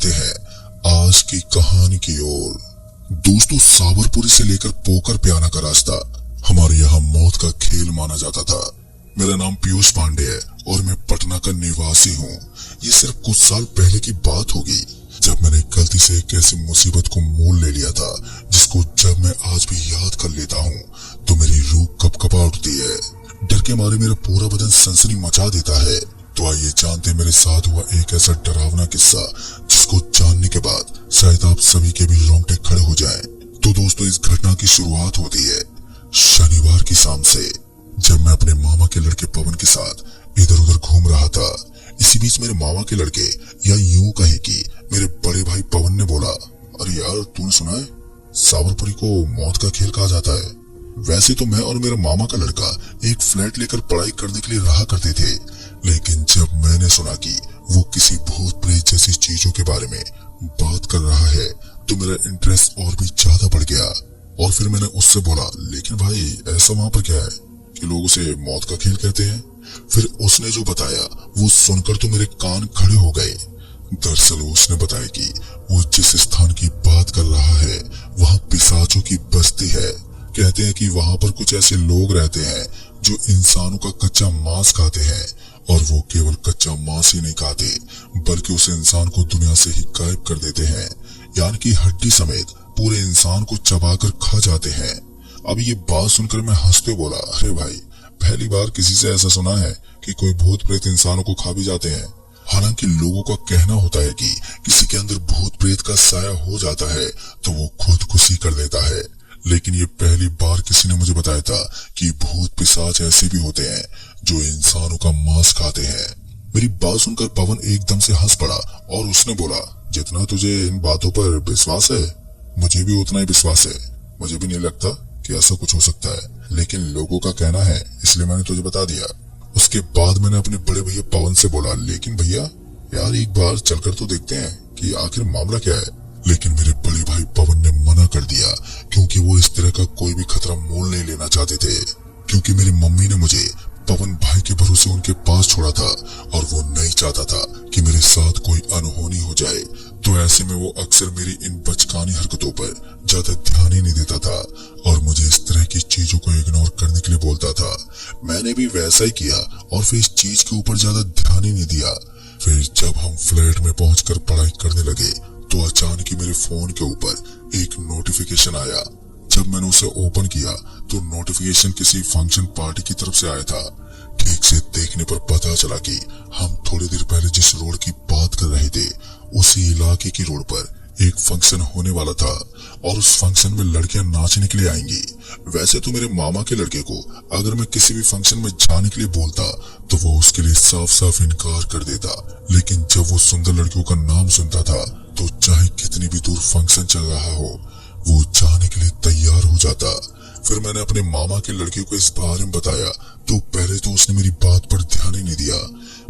बढ़ते हैं आज की कहानी की ओर। दोस्तों, सावरपुरी से लेकर पोकर पियाना का रास्ता हमारे यहाँ मौत का खेल माना जाता था। मेरा नाम पीयूष पांडे है और मैं पटना का निवासी हूँ। ये सिर्फ कुछ साल पहले की बात होगी जब मैंने गलती से एक ऐसी मुसीबत को मोल ले लिया था जिसको जब मैं आज भी याद कर लेता हूँ तो मेरी रूह कपकपा उठती है। डर के मारे मेरा पूरा बदन सनसनी मचा देता है। तो आइए जानते मेरे साथ हुआ एक ऐसा डरावना किस्सा जिसको जानने के बाद शायद आप सभी के भी रोंगटे खड़े हो जाएं। तो दोस्तों, इस घटना की शुरुआत होती है शनिवार की शाम से, जब मैं अपने मामा के लड़के पवन के साथ इधर उधर घूम रहा था। इसी बीच मेरे मामा के लड़के, या यूं कहें कि मेरे बड़े भाई पवन ने बोला, अरे यार, तूने सुना है सावरपुरी को मौत का खेल कहा जाता है। वैसे तो मैं और मेरा मामा का लड़का एक फ्लैट लेकर पढ़ाई करने के लिए रहा करते थे, लेकिन जब मैंने सुना कि वो किसी भूत प्रेत जैसी चीजों के बारे में बात कर रहा है तो मेरा इंटरेस्ट और भी ज्यादा बढ़ गया। और फिर मैंने उससे बोला, लेकिन भाई ऐसा वहाँ पर क्या है कि लोग उसे मौत का खेल कहते हैं। फिर उसने जो बताया वो सुनकर तो मेरे कान खड़े हो गए। दरअसल उसने बताया कि वो जिस स्थान की बात कर रहा है वहाँ पिशाचों की बस्ती है। कहते हैं कि वहाँ पर कुछ ऐसे लोग रहते हैं जो इंसानों का कच्चा मांस खाते हैं, और वो केवल कच्चा मांस ही नहीं खाते बल्कि उस इंसान को दुनिया से ही गायब कर देते हैं, यानी कि हड्डी समेत पूरे इंसान को चबाकर खा जाते हैं। अब ये बात सुनकर मैं हंसते बोला, अरे भाई, पहली बार किसी से ऐसा सुना है कि कोई भूत प्रेत इंसानों को खा भी जाते हैं। हालांकि लोगों का कहना होता है कि किसी के अंदर भूत प्रेत का साया हो जाता है तो वो खुदकुशी कर देता है, लेकिन ये पहली बार किसी ने मुझे बताया था कि भूत पिशाच ऐसे भी होते हैं जो इंसानों का मांस खाते हैं। मेरी बात सुनकर पवन एकदम से हंस पड़ा और उसने बोला, जितना तुझे इन बातों पर विश्वास है मुझे भी उतना ही विश्वास है। मुझे भी नहीं लगता कि ऐसा कुछ हो सकता है, लेकिन लोगों का कहना है इसलिए मैंने तुझे बता दिया। उसके बाद मैंने अपने बड़े भैया पवन से बोला, लेकिन भैया यार, एक बार चलकर तो देखते हैं कि आखिर मामला क्या है। लेकिन मेरे बड़े भाई पवन ने मना कर दिया क्योंकि वो इस तरह का कोई भी खतरा मोल नहीं लेना चाहते थे, क्योंकि मेरी मम्मी ने मुझे पवन भाई के भरोसे उनके पास छोड़ा था और वो नहीं चाहता था कि मेरे साथ कोई अनहोनी हो जाए। तो ऐसे में वो अक्सर मेरी इन बचकानी हरकतों पर ज्यादा ध्यान ही नहीं देता था और मुझे इस तरह की चीजों को इग्नोर करने के लिए बोलता था। मैंने भी वैसा ही किया और फिर इस चीज के ऊपर ज्यादा ध्यान ही नहीं दिया। फिर जब हम फ्लैट में पहुंचकर पढ़ाई करने लगे तो अचानक ही मेरे फोन के ऊपर एक नोटिफिकेशन आया। जब मैंने उसे ओपन किया तो नोटिफिकेशन किसी फंक्शन पार्टी की तरफ से आया था। ठीक से देखने पर पता चला कि हम थोड़ी देर पहले जिस रोड की बात कर रहे थे उसी इलाके की रोड पर एक फंक्शन होने वाला था और उस फंक्शन में लड़कियां नाचने के लिए आएंगी। वैसे तो मेरे मामा के लड़के को अगर मैं किसी भी फंक्शन में जाने के लिए बोलता तो वो उसके लिए साफ साफ इनकार कर देता, लेकिन जब वो सुंदर लड़कियों का नाम सुनता था तो चाहे कितनी भी दूर फंक्शन चल रहा हो वो जाने के लिए तैयार हो जाता। फिर मैंने अपने मामा के लड़के को इस बारे में बताया तो पहले तो उसने मेरी बात पर ध्यान ही नहीं दिया,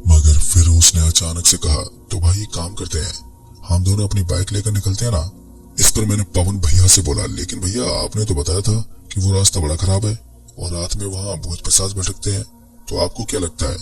मगर फिर उसने अचानक से कहा, तो भाई एक काम करते हैं, हम दोनों अपनी बाइक लेकर निकलते हैं ना। इस पर मैंने पवन भैया से बोला, लेकिन भैया आपने तो बताया था कि वो रास्ता बड़ा खराब है और रात में वहाँ भूत पिशाच भटकते हैं, तो आपको क्या लगता है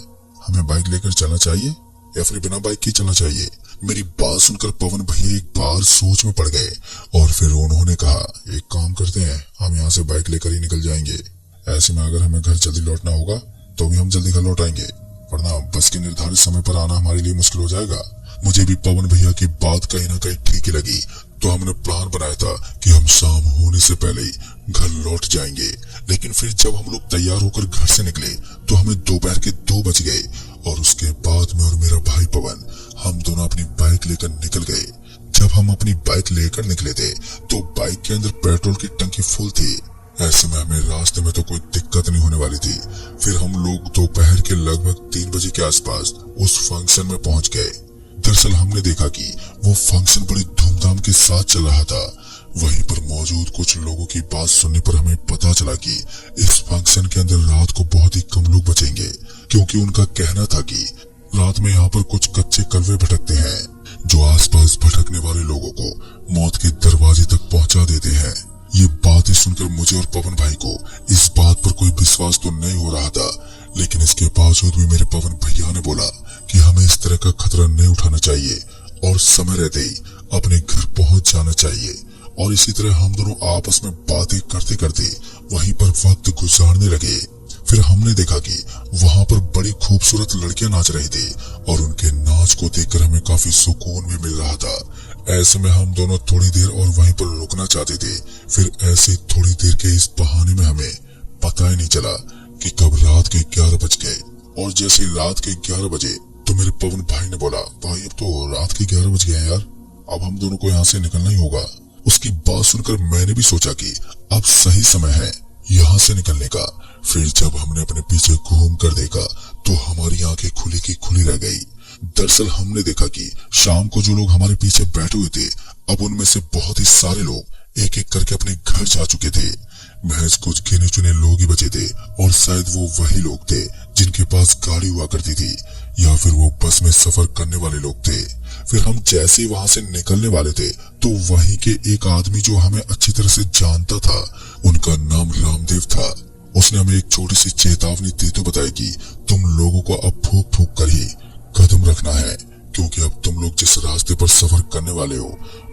हमें बाइक लेकर चलना चाहिए या फिर बिना बाइक के चलना चाहिए। मेरी बात सुनकर पवन भैया एक बार सोच में पड़ गए और फिर उन्होंने कहा, एक काम करते हैं, हम यहाँ से बाइक लेकर ही निकल जाएंगे। ऐसे में अगर हमें घर जल्दी लौटना होगा तो भी हम जल्दी घर लौट आएंगे, वरना बस के निर्धारित समय पर आना हमारे लिए मुश्किल हो जाएगा। मुझे भी पवन भैया की बात कहीं ना कहीं ठीक ही लगी, तो हमने प्लान बनाया था कि हम शाम होने से पहले ही घर लौट जाएंगे। लेकिन फिर जब हम लोग तैयार होकर घर से निकले तो हमें दोपहर के 2 बज गए और उसके बाद मैं और मेरा भाई पवन हम दोनों अपनी बाइक लेकर निकल गए। जब हम अपनी बाइक लेकर निकले थे तो बाइक के अंदर पेट्रोल की टंकी फुल थी। ऐसे में हमें रास्ते में तो कोई दिक्कत नहीं होने वाली थी। फिर हम लोग दोपहर के लगभग 3 बजे के आसपास उस फंक्शन में पहुंच गए। दरअसल हमने देखा कि वो फंक्शन बड़ी धूमधाम के साथ चल रहा था। वहीं पर मौजूद कुछ लोगों की बात सुनने पर हमें पता चला कि इस फंक्शन के अंदर रात को बहुत ही कम लोग बचेंगे, क्योंकि उनका कहना था कि रात में यहाँ पर कुछ कच्चे कलवे भटकते हैं जो आसपास भटकने वाले लोगों को मौत के दरवाजे तक पहुंचा देते हैं। ये बातें सुनकर मुझे और पवन भाई को इस बात पर कोई विश्वास तो नहीं हो रहा था, लेकिन इसके बावजूद भी मेरे पवन भैया ने बोला कि हमें इस तरह का खतरा नहीं उठाना चाहिए और समय रहते ही अपने घर पहुंच जाना चाहिए। और इसी तरह हम दोनों आपस में बातें करते करते वहीं पर वक्त गुजारने लगे। फिर हमने देखा कि वहां पर बड़ी खूबसूरत लड़कियां नाच रही थी और उनके नाच को देखकर हमें काफी सुकून भी मिल रहा था। ऐसे में हम दोनों थोड़ी देर और वहीं पर रुकना चाहते थे। फिर ऐसे थोड़ी देर के इस बहाने में हमें पता ही नहीं चला कि कब रात के 11 बज गए। और जैसे रात के 11 बजे तो मेरे पवन भाई ने बोला, भाई अब तो रात के 11 बज गए हैं यार, अब हम दोनों को यहाँ से निकलना ही होगा। उसकी बात सुनकर मैंने भी सोचा कि अब सही समय है यहाँ से निकलने का। फिर जब हमने अपने पीछे घूम कर देखा तो हमारी आंखें खुली की खुली रह गई। दरअसल हमने देखा कि शाम को जो लोग हमारे पीछे बैठे हुए थे, अब उनमें से बहुत ही सारे लोग एक एक करके अपने घर जा चुके थे। महज कुछ गिने चुने लोग ही बचे थे और शायद वो वही लोग थे जिनके पास गाड़ी हुआ करती थी, या फिर वो बस में सफर करने वाले लोग थे। फिर हम जैसे ही वहां से निकलने वाले थे तो वहीं के एक आदमी जो हमें अच्छी तरह से जानता था, उनका नाम रामदेव था। उसने हमें एक छोटी सी चेतावनी देते बताई कि तुम लोगों को अब फूक फूक कर ही कदम रखना है, क्योंकि अब तुम लोग जिस रास्ते पर सफर करने वाले हो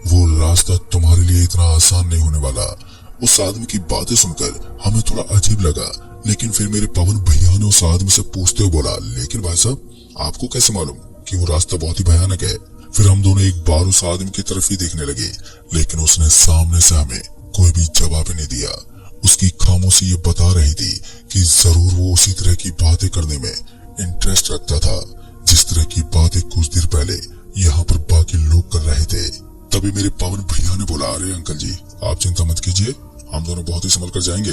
वो रास्ता तुम्हारे लिए इतना आसान नहीं होने वाला। उस आदमी की बातें सुनकर हमें थोड़ा अजीब लगा, लेकिन फिर मेरे पवन भैया ने उस आदमी से पूछते हुए बोला, लेकिन भाई साहब आपको कैसे मालूम कि वो रास्ता बहुत ही भयानक है? फिर हम दोनों एक बार उस आदमी की तरफ ही देखने लगे, लेकिन उसने सामने से हमें कोई भी जवाब नहीं दिया। उसकी खामोशी ये बता रही थी कि जरूर वो उसी तरह की बातें करने में इंटरेस्ट रखता था जिस तरह की बातें कुछ देर पहले यहाँ पर बाकी लोग कर रहे थे। तभी मेरे पवन भैया ने बोला, अरे अंकल जी आप चिंता मत कीजिए, हम दोनों बहुत ही संभल कर जाएंगे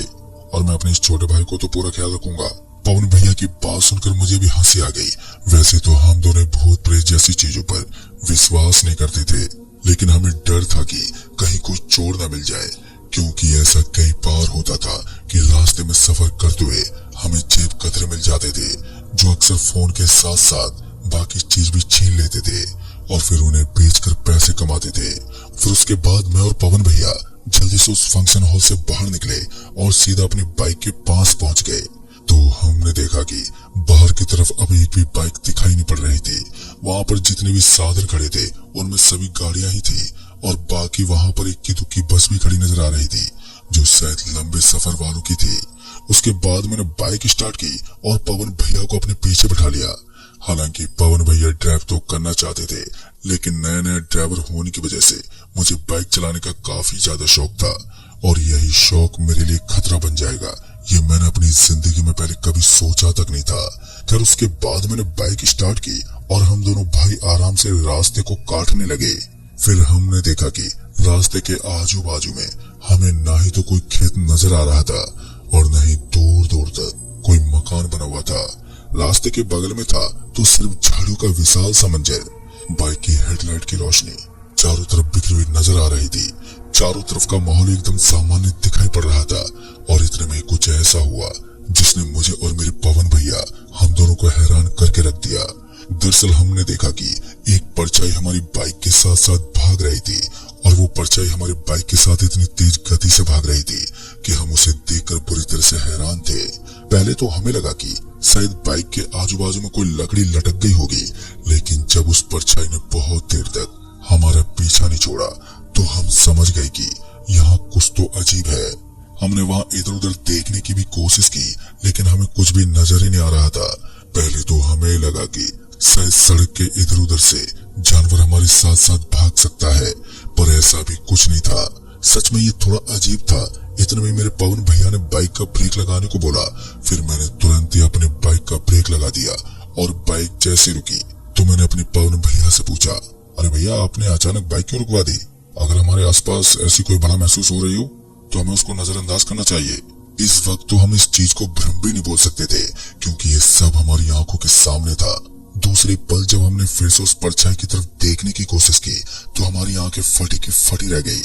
और मैं अपने इस छोटे भाई को तो पूरा ख्याल रखूंगा। पवन भैया की बात सुनकर मुझे भी हंसी आ गई। वैसे तो हम दोनों भूत प्रेत जैसी चीजों पर विश्वास नहीं करते थे, लेकिन हमें डर था कि कहीं कोई चोर न मिल जाए, क्योंकि ऐसा कई बार होता था कि रास्ते में सफर करते हुए हमें जेब कतरे मिल जाते थे, जो अक्सर फोन के साथ साथ बाकी चीज भी छीन लेते थे और फिर उन्हें बेचकर पैसे कमाते थे। फिर उसके बाद मैं और पवन भैया जल्दी से उस फंक्शन हॉल से बाहर निकले और सीधा अपनी बाइक के पास पहुंच गए। तो हमने देखा कि बाहर की तरफ अब एक भी बाइक दिखाई नहीं पड़ रही थी। वहां पर जितने भी साधन खड़े थे उनमें सभी गाड़ियां ही थी और बाकी वहां पर इक्की दुक्की बस भी खड़ी नजर आ रही थी, जो शायद लंबे सफर वालों की थी। उसके बाद मैंने बाइक स्टार्ट की और पवन भैया को अपने पीछे बैठा लिया। हालांकि पवन भैया ड्राइव तो करना चाहते थे, लेकिन नया नया ड्राइवर होने की वजह से मुझे बाइक चलाने का काफी ज्यादा शौक था और यही शौक मेरे लिए खतरा बन जाएगा ये मैंने अपनी जिंदगी में पहले कभी सोचा तक नहीं था। खैर उसके बाद मैंने बाइक स्टार्ट की और हम दोनों भाई आराम से रास्ते को काटने लगे। फिर हमने देखा कि रास्ते के आजू बाजू में हमें ना ही तो कोई खेत नजर आ रहा था और न ही दूर दूर तक कोई मकान बना हुआ था। रास्ते के बगल में था तो सिर्फ झाड़ियों का विशाल सा मंजर। बाइक की हेडलाइट की रोशनी चारों तरफ बिखरी हुई नजर आ रही थी। चारों तरफ का माहौल एकदम सामान्य दिखाई पड़ रहा था और इतने में कुछ ऐसा हुआ जिसने मुझे और मेरे पवन भैया हम दोनों को हैरान करके रख दिया। दरअसल हमने देखा कि एक परछाई हमारी बाइक के साथ साथ भाग रही थी और वो परछाई हमारी बाइक के साथ इतनी तेज गति से भाग रही थी कि हम उसे देखकर बुरी तरह से हैरान थे। पहले तो हमें लगा कि शायद बाइक के आजू बाजू में कोई लकड़ी लटक गई होगी, लेकिन जब उस परछाई ने बहुत देर तक हमारा पीछा नहीं छोड़ा तो हम समझ गए कि यहाँ कुछ तो अजीब है। हमने वहाँ इधर उधर देखने की भी कोशिश की, लेकिन हमें कुछ भी नजर ही नहीं आ रहा था। पहले तो हमें लगा कि शायद सड़क के इधर उधर से जानवर हमारे साथ साथ भाग सकता है, पर ऐसा भी कुछ नहीं था। सच में ये थोड़ा अजीब था। इतने में मेरे पवन भैया ने बाइक का ब्रेक लगाने को बोला। फिर मैंने तुरंत ही अपने बाइक का ब्रेक लगा दिया और बाइक जैसे रुकी तो मैंने अपने पवन भैया से पूछा, अरे भैया आपने अचानक बाइक क्यों रुकवा दी? अगर हमारे आसपास ऐसी कोई बड़ा महसूस हो रही हो तो हमें उसको नजरअंदाज करना चाहिए। इस वक्त तो हम इस चीज को भ्रम भी नहीं बोल सकते थे, क्योंकि ये सब हमारी आंखों के सामने था। दूसरे पल जब हमने फिर से उस परछाई की तरफ देखने की कोशिश की तो हमारी आंखें फटी की फटी रह गई।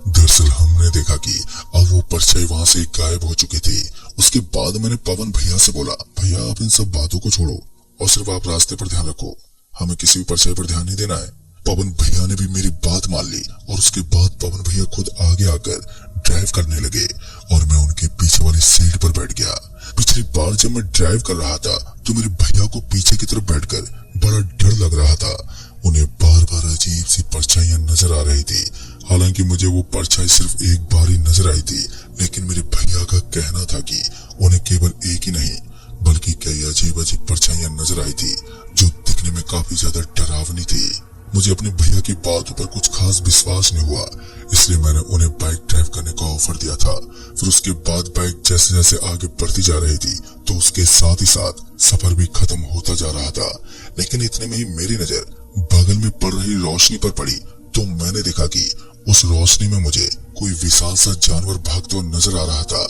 दरअसल हमने देखा कि अब वो परछाई वहां से गायब हो चुकी थी। उसके बाद मैंने पवन भैया से बोला, भैया आप इन सब बातों को छोड़ो और सिर्फ आप रास्ते पर ध्यान रखो, हमें किसी भी परछाई पर ध्यान नहीं देना है। पवन भैया ने भी मेरी बात मान ली और उसके बाद पवन भैया खुद आगे आकर ड्राइव करने लगे और मैं उनके पीछे वाली सीट पर बैठ गया। पिछली बार जब मैं ड्राइव कर रहा था तो मेरे भैया को पीछे की तरफ बैठकर बड़ा डर लग रहा था। उन्हें बार बार अजीब सी परछाइयां नजर आ रही थी। हालांकि मुझे वो परछाई सिर्फ एक बार ही नजर आई थी, लेकिन मेरे भैया का कहना था कि उन्हें केवल एक ही नहीं बल्कि कई अजीब अजीब परछाइयां नजर आई थी, जो दिखने में काफी ज्यादा डरावनी थी। मुझे अपने भैया की बातों पर कुछ खास विश्वास नहीं हुआ, इसलिए मैंने उन्हें बाइक ड्राइव करने का ऑफर दिया था। फिर उसके बाद बाइक जैसे जैसे आगे बढ़ती जा रही थी तो उसके साथ ही साथ सफर भी खत्म होता जा रहा था। लेकिन इतने में ही मेरी नजर बगल में पड़ रही रोशनी पर पड़ी तो मैंने देखा कि उस रोशनी में मुझे कोई विशाल सा जानवर भागता हुआ नजर आ रहा था।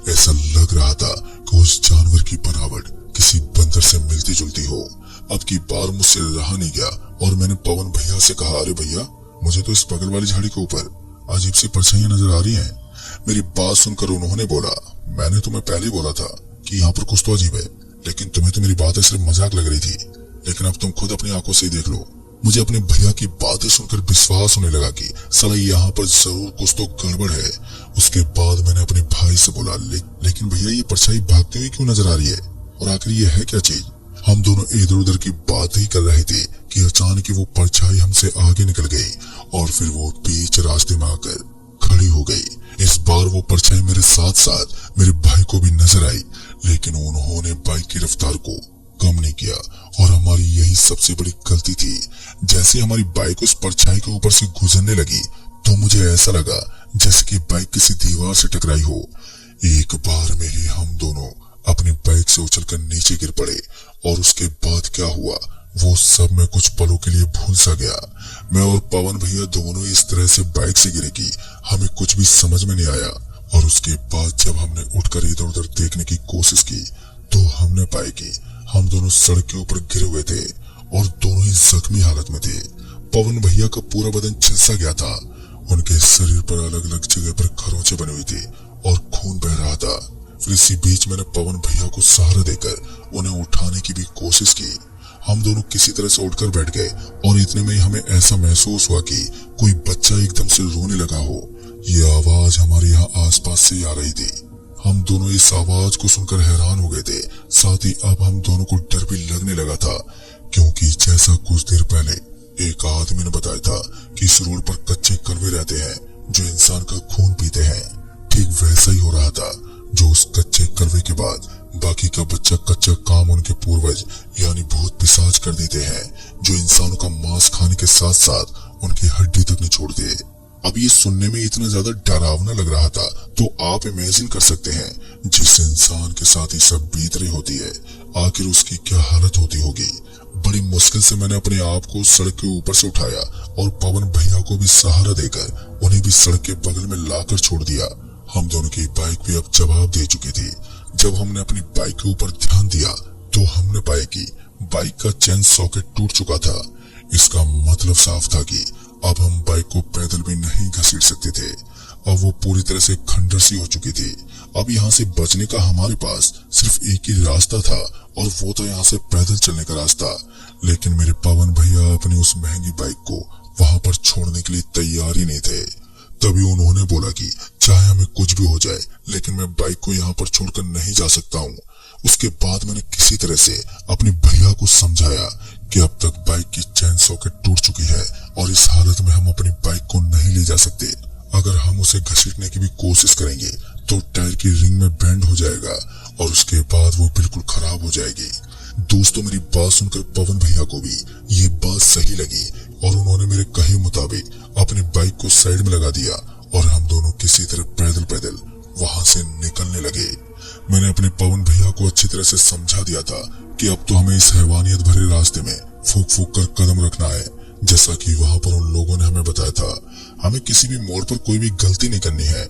ऐसा लग रहा था कि उस जानवर की बनावट किसी बंदर से मिलती जुलती हो। अब की बार मुझसे रहा नहीं गया और मैंने पवन भैया से कहा, अरे भैया, मुझे तो इस बगल वाली झाड़ी के ऊपर अजीब सी परछाइयां नजर आ रही हैं। मेरी बात सुनकर उन्होंने बोला, मैंने तुम्हें पहले ही बोला था कि यहाँ पर कुछ तो अजीब है, लेकिन तुम्हें तो मेरी बातें सिर्फ मजाक लग रही थी। लेकिन अब तुम खुद अपनी आंखों से ही देख लो। मुझे अपने भैया की बातें सुनकर विश्वास होने लगा कि साला यहाँ पर जरूर कुछ तो गड़बड़ है। उसके बाद मैंने अपने भाई से बोला, लेकिन भैया, ये परछाई भागती हुई क्यों नजर आ रही है, और आखिर ये है क्या चीज? हम दोनों इधर उधर की बात ही कर रहे थे कि अचानक वो परछाई हमसे आगे निकल गई और फिर वो बीच रास्ते में आकर खड़ी हो गई। इस बार वो परछाई मेरे साथ साथ मेरे भाई को भी नजर आई, लेकिन उन्होंने बाइक की रफ्तार को कम नहीं किया और हमारी यही सबसे बड़ी गलती थी। जैसे हमारी बाइक उस परछाई के ऊपर से गुजरने लगी तो मुझे ऐसा लगा जैसे कि बाइक किसी दीवार से टकराई हो। एक बार में ही हम दोनों अपनी बाइक से उछलकर नीचे गिर पड़े और उसके बाद क्या हुआ वो सब मैं कुछ पलों के लिए भूल सा गया। मैं और पवन भैया दोनों इस तरह से बाइक से गिरे कि हमें कुछ भी समझ में नहीं आया। और उसके बाद जब हमने उठकर इधर उधर देखने की कोशिश की तो हमने पाया कि हम दोनों सड़क के ऊपर गिरे हुए थे और दोनों ही जख्मी हालत में थे। पवन भैया का पूरा बदन झुलसा गया था, उनके शरीर पर अलग अलग जगह पर खरोंचे बने हुए थे और खून बह रहा था। फिर इसी बीच मैंने पवन भैया को सहारा देकर उन्हें उठाने की भी कोशिश की। हम दोनों किसी तरह से उठकर बैठ गए और इतने में ही हमें ऐसा महसूस हुआ कि कोई बच्चा एकदम से रोने लगा हो। ये आवाज हमारे यहाँ आसपास से आ रही थी। हम दोनों इस आवाज को सुनकर हैरान हो गए थे। साथ ही अब हम दोनों को डर भी लगने लगा था, क्योंकि जैसा कुछ देर पहले एक आदमी ने बताया था कि इस रोड पर कच्चे कलवे रहते हैं जो इंसान का खून पीते हैं। ठीक वैसा ही हो रहा था, जो उस कच्चे कलवे के बाद बाकी का बच्चा कच्चा काम उनके पूर्वज यानी भूत पिशाच कर देते हैं, जो इंसानों का मांस खाने के साथ साथ उनकी हड्डी तक निचोड़ते। अब ये सुनने में इतना ज्यादा डरावना लग रहा था तो आप इमेजिन कर सकते हैं जिस इंसान के साथ ये सब बीत रही होती है आखिर उसकी क्या हालत होती होगी। बड़ी मुश्किल से मैंने अपने आप को सड़क के ऊपर से उठाया और पवन भैया को भी सहारा देकर उन्हें भी सड़क के बगल में लाकर छोड़ दिया। हम दोनों की बाइक भी अब जवाब दे चुकी थी। जब हमने अपनी बाइक के ऊपर ध्यान दिया तो हमने पाया कि बाइक का चेन सॉकेट टूट चुका था। इसका मतलब साफ था कि अब हम बाइक को पैदल भी नहीं घसीट सकते थे। अब वो पूरी तरह से खंडर सी हो चुकी थी। अब यहाँ से बचने का हमारे पास सिर्फ एक ही रास्ता था और वो था यहाँ से पैदल चलने का रास्ता। लेकिन मेरे पवन भैया अपनी उस महंगी बाइक को वहां पर छोड़ने के लिए तैयार ही नहीं थे। तभी उन्होंने बोला कि चाहे हमें कुछ भी हो जाए लेकिन मैं बाइक को यहाँ पर छोड़कर नहीं जा सकता हूँ। उसके बाद मैंने किसी तरह से अपने भैया को समझाया कि अब तक बाइक की चेन सॉकेट टूट चुकी है और इस हालत में हम अपनी बाइक को नहीं ले जा सकते। अगर हम उसे घसीटने की भी कोशिश करेंगे तो टायर की रिंग में बेंड हो जाएगा और उसके बाद वो बिल्कुल खराब हो जाएगी। दोस्तों, मेरी बात सुनकर पवन भैया को भी ये बात सही लगी और उन्होंने मेरे कहे मुताबिक अपनी बाइक को साइड में लगा दिया और हम दोनों किसी तरह पैदल पैदल वहां से निकलने लगे। मैंने अपने पवन भैया को अच्छी तरह से समझा दिया था कि अब तो हमें इस हैवानियत भरे रास्ते में फूक फूक कर कदम रखना है। जैसा कि वहां पर उन लोगों ने हमें बताया था, हमें किसी भी मोड़ पर कोई भी गलती नहीं करनी है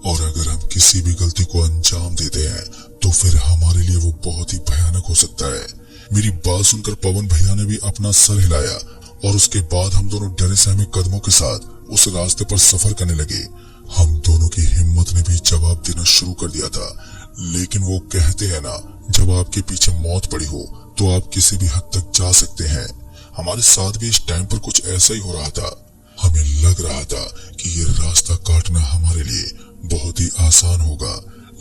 और अगर हम किसी भी गलती को अंजाम देते हैं तो फिर हमारे लिए वो बहुत ही भयानक हो सकता है। मेरी बात सुनकर पवन भैया ने भी अपना सर हिलाया और उसके बाद हम दोनों डरे सहमे कदमों के साथ उस रास्ते पर सफर करने लगे। हम दोनों की हिम्मत ने भी जवाब देना शुरू कर दिया था, लेकिन वो कहते हैं ना, जब आपके पीछे मौत पड़ी हो तो आप किसी भी हद तक जा सकते हैं। हमारे साथ भी इस टाइम पर कुछ ऐसा ही हो रहा था। हमें लग रहा था कि ये रास्ता काटना हमारे लिए बहुत ही आसान होगा,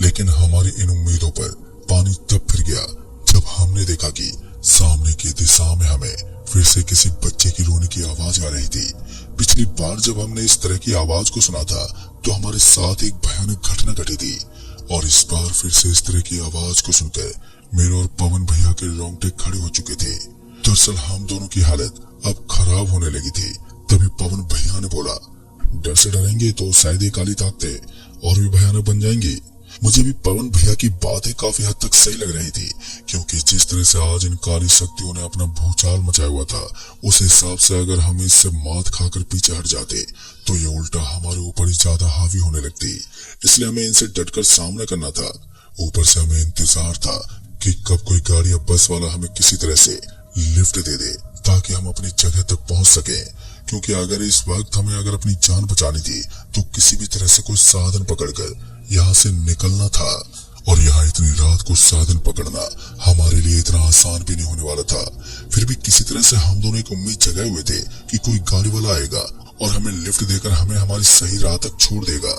लेकिन हमारी इन उम्मीदों पर पानी तब फिर गया जब हमने देखा कि सामने की दिशा में हमें फिर से किसी बच्चे की रोने की आवाज आ रही थी। पिछली बार जब हमने इस तरह की आवाज को सुना था तो हमारे साथ एक भयानक घटना घटी थी, और इस बार फिर से इस तरह की आवाज को सुनकर मेरे और पवन भैया के रोंगटे खड़े हो चुके थे। दरअसल हम दोनों की हालत अब खराब होने लगी थी। तभी पवन भैया ने बोला, डर से डरेंगे तो शायद ये काली ताकतें और भी भयानक बन जाएंगी। मुझे भी पवन भैया की बातें काफी हद तक सही लग रही थी, क्योंकि जिस तरह से आज इन काली शक्तियों ने अपना भूचाल मचाया हुआ था, उस हिसाब से अगर हम इससे मात खाकर पीछे हट जाते तो ये उल्टा हमारे ऊपर ही ज्यादा हावी होने लगती। इसलिए हमें इनसे डटकर सामना करना था। ऊपर से हमें इंतजार था कि कब कोई गाड़ी या बस वाला हमें किसी तरह से लिफ्ट दे दे ताकि हम अपनी जगह तक पहुंच सके, क्योंकि अगर इस वक्त हमें अगर अपनी जान बचानी थी तो किसी भी तरह से कोई साधन पकड़कर यहाँ से निकलना था। और यहाँ इतनी रात को साधन पकड़ना हमारे लिए इतना आसान भी नहीं होने वाला था। फिर भी किसी तरह से हम दोनों एक उम्मीद जगाए हुए थे कि कोई गाड़ी वाला आएगा और हमें लिफ्ट देकर हमें हमारी सही राह तक छोड़ देगा।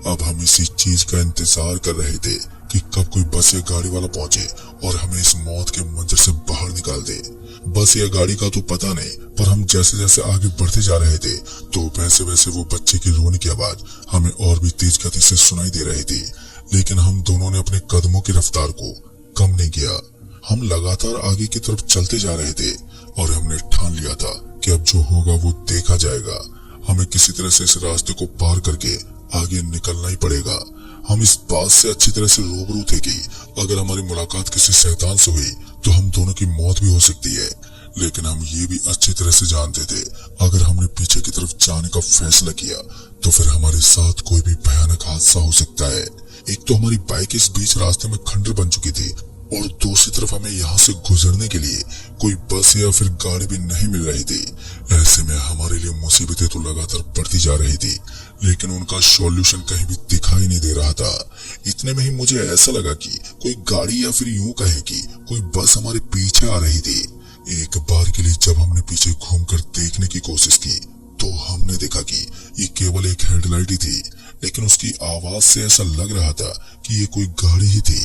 अब हम इसी चीज का इंतजार कर रहे थे कि कब कोई बस या गाड़ी वाला पहुंचे और हमें इस मौत के मंजर से बाहर निकाल दे। बस या गाड़ी का तो पता नहीं, पर हम जैसे जैसे आगे बढ़ते जा रहे थे तो वैसे वैसे वो बच्चे की रोने की आवाज हमें और भी तेज गति से सुनाई दे रही थी। लेकिन हम दोनों ने अपने कदमों की रफ्तार को कम नहीं किया। हम लगातार आगे की तरफ चलते जा रहे थे और हमने ठान लिया था कि अब जो होगा वो देखा जाएगा। हमें किसी तरह से इस रास्ते को पार करके आगे निकलना ही पड़ेगा। हम इस बात से अच्छी तरह से रूबरू थे कि अगर हमारी मुलाकात किसी शैतान से हुई तो हम दोनों की मौत भी हो सकती है। लेकिन हम ये भी अच्छी तरह से जानते थे अगर हमने पीछे की तरफ जाने का फैसला किया तो फिर हमारे साथ कोई भी भयानक हादसा हो सकता है। एक तो हमारी बाइक इस बीच रास्ते में खंडर बन चुकी थी, और दूसरी तरफ हमें यहाँ से गुजरने के लिए कोई बस या फिर गाड़ी भी नहीं मिल रही थी। ऐसे में हमारे लिए मुसीबतें तो लगातार बढ़ती जा रही थी, लेकिन उनका सॉल्यूशन कहीं भी दिखाई नहीं दे रहा था। इतने में ही मुझे ऐसा लगा कि कोई गाड़ी या फिर यूं कहें कि कोई बस हमारे पीछे आ रही थी। एक बार के लिए जब हमने पीछे घूमकर देखने की कोशिश की तो हमने देखा कि ये केवल एक हेडलाइट ही थी, लेकिन उसकी आवाज से ऐसा लग रहा था कि ये कोई गाड़ी ही थी।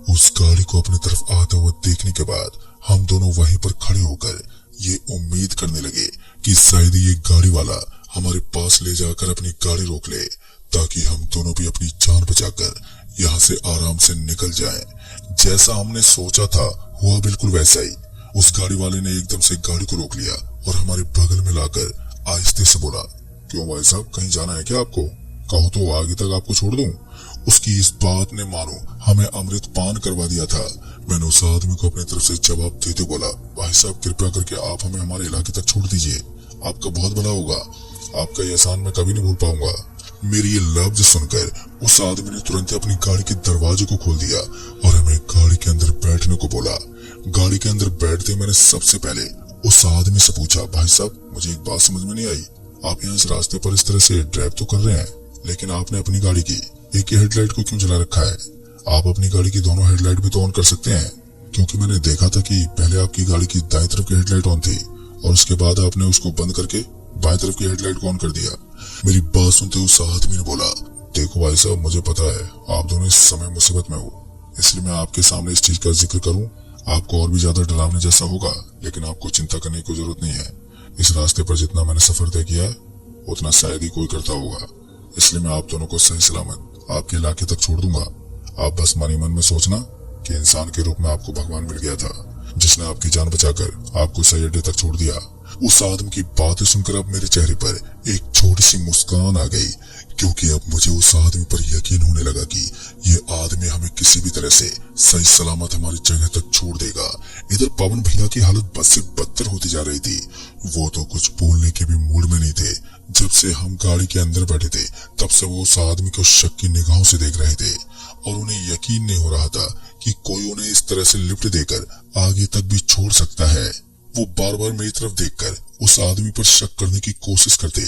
उस गाड़ी को अपनी तरफ आता हुआ देखने के बाद हम दोनों वहीं पर खड़े होकर ये उम्मीद करने लगे कि शायद ये गाड़ी वाला हमारे पास ले जाकर अपनी गाड़ी रोक ले, ताकि हम दोनों भी अपनी जान बचाकर यहाँ से आराम से निकल जाएं। जैसा हमने सोचा था हुआ बिल्कुल वैसा ही। उस गाड़ी वाले ने एकदम से गाड़ी को रोक लिया और हमारे बगल में लाकर आहिस्ते से बोला, क्यों भाई साहब, कहीं जाना है क्या आपको? कहो तो आगे तक आपको छोड़ दूं। उसकी इस बात ने मानो हमें अमृत पान करवा दिया था। मैंने उस आदमी को अपनी तरफ से जवाब देते बोला, भाई साहब कृपया करके आप हमें हमारे इलाके तक छोड़ दीजिए, आपका बहुत भला होगा, आपका ये एहसान मैं कभी नहीं भूल पाऊंगा। मेरी ये लफ्ज सुनकर उस आदमी ने तुरंत अपनी गाड़ी के दरवाजे को खोल दिया और हमें गाड़ी के अंदर बैठने को बोला। गाड़ी के अंदर बैठते मैंने सबसे पहले उस आदमी से पूछा, भाई साहब मुझे एक बात समझ में नहीं आई, आप यहाँ इस रास्ते पर इस तरह से ड्राइव तो कर रहे हैं, लेकिन आपने अपनी गाड़ी की एक ही हेडलाइट को क्यों जला रखा है? आप अपनी गाड़ी की दोनों हेडलाइट भी तो ऑन कर सकते हैं, क्योंकि मैंने देखा था कि पहले आपकी गाड़ी की दाईं तरफ की हेडलाइट ऑन थी और उसके बाद आपने उसको बंद करके बाएं तरफ की हेडलाइट को ऑन कर दिया। मेरी बात सुनते उस आदमी ने बोला, देखो भाई साहब मुझे पता है आप दोनों इस समय मुसीबत में हो, इसलिए मैं आपके सामने इस चीज का जिक्र करूं आपको और भी ज्यादा डरावने जैसा होगा, लेकिन आपको चिंता करने की जरूरत नहीं है। इस रास्ते पर जितना मैंने सफर तय किया है उतना शायद ही कोई करता होगा, इसलिए मैं आप दोनों को सही सलामत आपके इलाके तक छोड़ दूंगा। आप बस मन ही मन में सोचना कि इंसान के रूप में आपको भगवान मिल गया था, जिसने आपकी जान बचाकर आपको सही अड्डे तक छोड़ दिया। उस आदमी की बातें सुनकर अब मेरे चेहरे पर एक छोटी सी मुस्कान आ गई, क्योंकि अब मुझे उस आदमी पर यकीन होने लगा कि ये आदमी हमें किसी भी तरह से सही सलामत हमारी जगह तक छोड़ देगा। इधर पवन भैया की हालत बद से बदतर होती जा रही थी। वो तो कुछ बोलने के भी मूड में नहीं थे। जब से हम गाड़ी के अंदर बैठे थे तब से वो उस आदमी को शक की निगाहों से देख रहे थे और उन्हें यकीन नहीं हो रहा था कि कोई उन्हें इस तरह से लिफ्ट देकर आगे तक भी छोड़ सकता है। वो बार बार मेरी तरफ देखकर उस आदमी पर शक करने की कोशिश करते,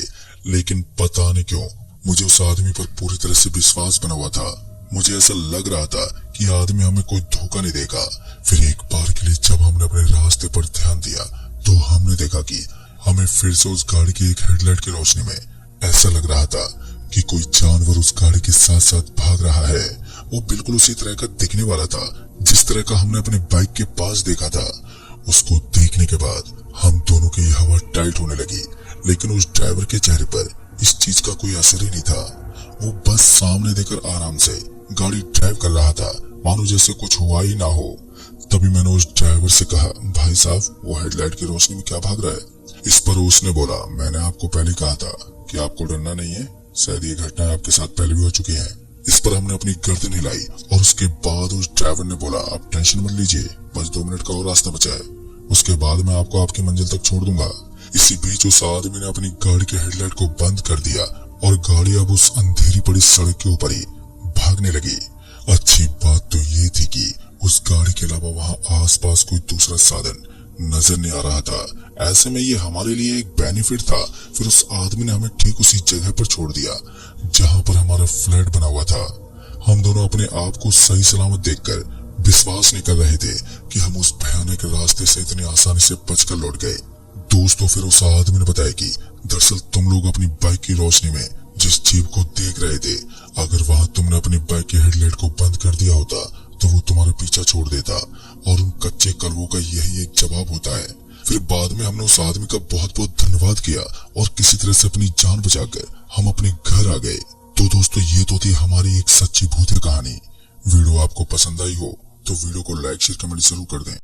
लेकिन पता नहीं क्यों मुझे उस आदमी पर पूरी तरह से विश्वास बना हुआ था। मुझे ऐसा लग रहा था कि आदमी हमें कोई धोखा नहीं देगा। फिर एक बार के लिए जब हमने अपने रास्ते पर ध्यान दिया तो हमने देखा कि हमें फिर से उस गाड़ी की एक हेडलाइट की रोशनी में ऐसा लग रहा था कि कोई जानवर उस गाड़ी के साथ साथ भाग रहा है। वो बिल्कुल उसी तरह का दिखने वाला था जिस तरह का हमने अपने बाइक के पास देखा था। उसको देखने के बाद हम दोनों की हवा टाइट होने लगी, लेकिन उस ड्राइवर के चेहरे पर इस चीज का कोई असर ही नहीं था। वो बस सामने देखकर आराम से गाड़ी ड्राइव कर रहा था, मानो जैसे कुछ हुआ ही ना हो। तभी मैंने उस ड्राइवर से कहा, भाई साहब वो हेडलाइट की रोशनी में क्या भाग रहा है? इस पर उसने बोला, मैंने आपको पहले कहा था कि आपको डरना नहीं है, शायद ये घटना आपके साथ पहले भी हो चुकी है। इस पर हमने अपनी गर्दन हिलाई और उसके बाद उस ड्राइवर ने बोला, आप टेंशन मत लीजिए, बस 2 मिनट का और रास्ता बचा है, उसके बाद मैं आपको आपकी मंजिल तक छोड़ दूंगा। इसी बीच उस आदमी ने अपनी गाड़ी के हेडलाइट को बंद कर दिया और गाड़ी अब उस अंधेरी पड़ी सड़क के ऊपर ही भागने लगी। अच्छी बात तो ये थी कि उस गाड़ी के अलावा वहाँ आसपास कोई दूसरा साधन नजर नहीं आ रहा था। ऐसे में ये हमारे लिए एक बेनिफिट था। फिर उस आदमी ने हमें ठीक उसी जगह पर छोड़ दिया जहाँ पर हमारा फ्लैट बना हुआ था। हम दोनों अपने आप को सही सलामत देखकर विश्वास नहीं कर रहे थे कि हम उस भयानक रास्ते से इतनी आसानी से बचकर लौट गए। दोस्तों, फिर उस आदमी ने बताया कि दरअसल तुम लोग अपनी बाइक की रोशनी में जिस जीप को देख रहे थे, अगर वहाँ तुमने अपनी बाइक के हेडलाइट को बंद कर दिया होता तो वो तुम्हारा पीछा छोड़ देता, और उन कच्चे कलवों का यही एक जवाब होता है। फिर बाद में हमने उस आदमी का बहुत बहुत धन्यवाद किया और किसी तरह से अपनी जान बचाकर हम अपने घर आ गए। तो दोस्तों, ये तो थी हमारी एक सच्ची भूतिया कहानी। वीडियो आपको पसंद आई हो तो वीडियो को लाइक शेयर कमेंट जरूर कर दें।